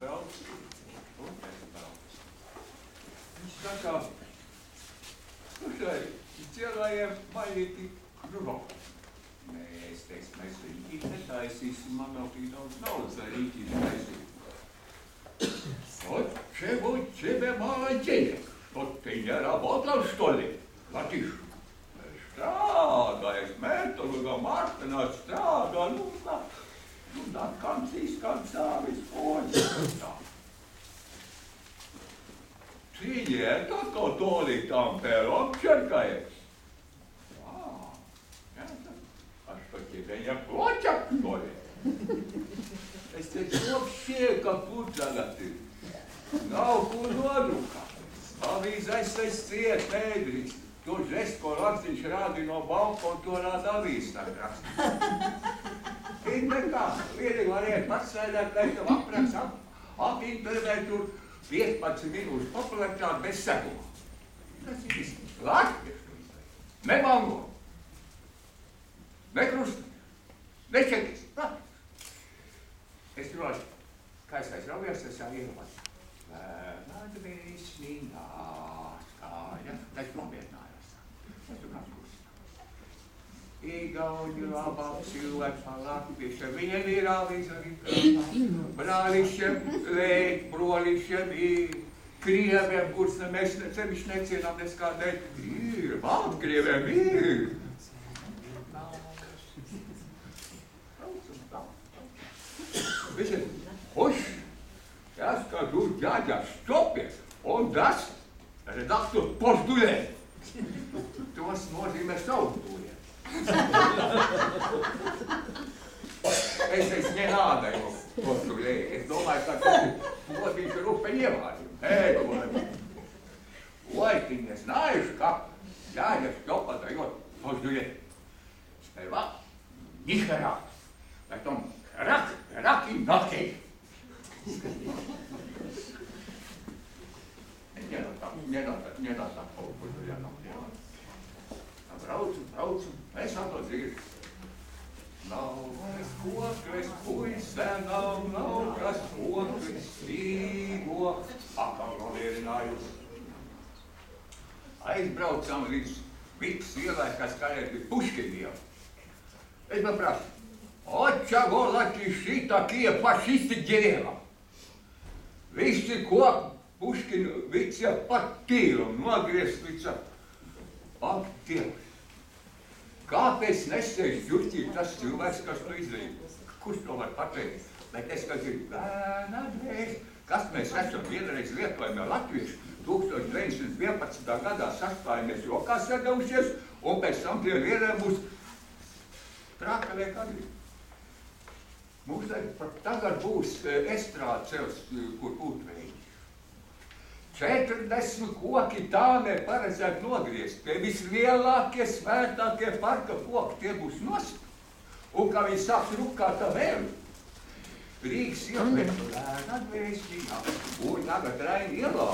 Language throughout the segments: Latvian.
brauc, un es braucu. Viņš saka, slušai, cilvēkiem maļīti grubāk. Mēs rīķi netaisīsim, man nav tik daudz naudas, lai rīķi netaisīsim. Вот чего тебе мало денег, что ты не работал, что ли, Латиш? Strādā, es metu, ka Martinā strādā, tā kancīs, kancāvis, poļas. Сидит, как Толик там пирог черкает. А что, тебе не платят, что ли? Es teicu, вообще, как pudraga ты. Nav ko nodrukāt. Avīzais ciet nedrīkst. To žest, ko rakstīš rādi no balkona, to rāda avīzes tā rakstīt. It nekā, vienīgi variet pasēdēt, lai tev apraks apintervēt tur 15 minūtes popularitāti bez sekuma. Tas ir viss. Latviešu izdarīt. Ne mango. Ne krustiņa. Ne čekis. Es runāju, kā es aizraujos, es jau iedomāju. Ladvējs mīnās kāja. Es nomierinājos. Es runāju krustiņā. Igauņu labāk cilvēks par latviešu. Viņiem ir avīze arī krāpā. Brālišiem, lēt, brolišiem ir. Krieviem, kurus mēs sevišķi necienām neskādēļ. Ir, Baltkrieviem ir. Видите, я скажу, дядя Стопе, он даст редактор постулēt. Tas nozīmē sautulēt. Es nenādēju postulēt. Es domāju, ka tas ir nozīmē rupeņu ievārījumu. Ой, не знаешь, как дядя Стопа дает постулēt. Сперва ни хера, потом Raki, naki. Nedātā kaut kur tur jānāk. Braucu, es atos ir. Nav kas koklis puisenam, nav kas koklis stīgo. Akal nomierinājusi. Aizbraucam līdz Viks ielai, kas kādēļ bija Puškiniem. Es man prasu. От чего латиши такие фашисты деревья? Visi, ko Puškina vica pat tīram nogriezts vica. Ak, Dievs! Kāpēc nesēž ģurķī tas cilvēks, kas to izdarīja? Kurš to var pateikt? Bet es, kas ir bērnadreiz, kas mēs esam vienreiz lietojami latvieši, 1911. gadā sastājamies jokā sēdaušies, un pēc tam tie vienai būs trākalē kadri. Mums tagad būs estrāde cels, kur būtveidi. 40 koki tā neparedzēt nogriezt. Tie vislielākie, svētākie parka koki, tie būs nost. Un kā viņi sāks rukāt tā vēl. Rīgas ielpēc Lēnadvēsīnā. Un tagad Raini ielā.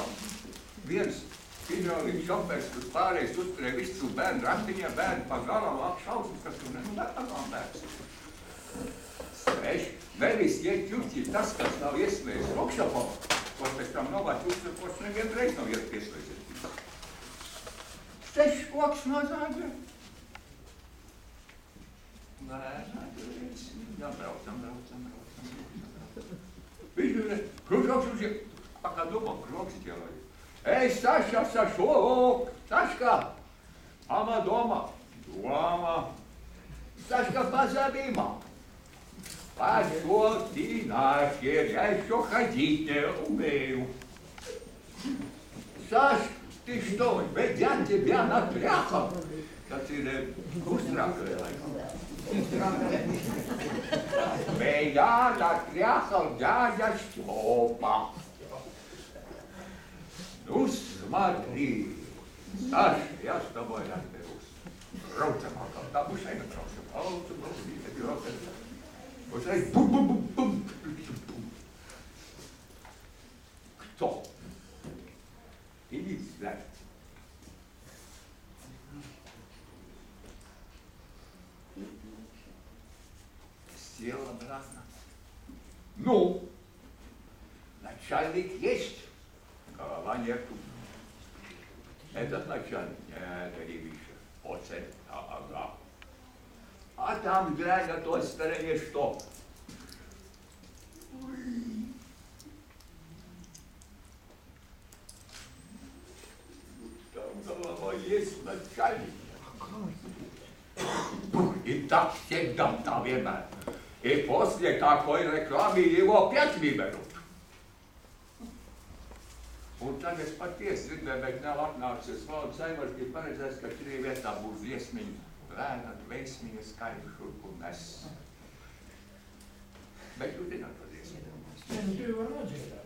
Viens hidrolīgs šofers, kas pārējais uzturēja visu bērnu randiņā, bērnu pa galam šausmas, kas tur nevētagām bērns. Nevis iet ķurķi tas, kas nav ieslēdzis rokšapam, ko pēc tam novāt uzsakos nevienreiz nav iet pieslēdzis. 6 koks mazāģi. Braucam. Viņš krūšoks uz iet. Pakā domā, krūks ķēlāji. Ej, Saša, Sašo, Saška. Mama doma. Saška позабима. Пошел ты нахер, я еще ходить не умею. Саш, ты что, ведь я тебя натряхал? Да ты устракали. Меня натряхал дядя Степа. Ну смотри, Саш, я с тобой разберусь. Брауцем, да пускай на брауцем. Вот так, бум-бум-бум-бум. Кто? Иди сюда. Сел обратно. Ну, начальник есть, голова нету. Этот начальник, это Ривиша, оце, ага. А там, глянь, на той стороне что? Там голова есть начальник. И так всегда, наверное. И после такой рекламы его опять выберут. Un tagad patiesi gribēju nav atnācis valdes saimars, bija paredzēts, ka šī vietā būs viesmiņa lēna, dvēsmiņa skaidru šurp un nes. Bet jūs zināt par viesmiņu. Tu var redzēt.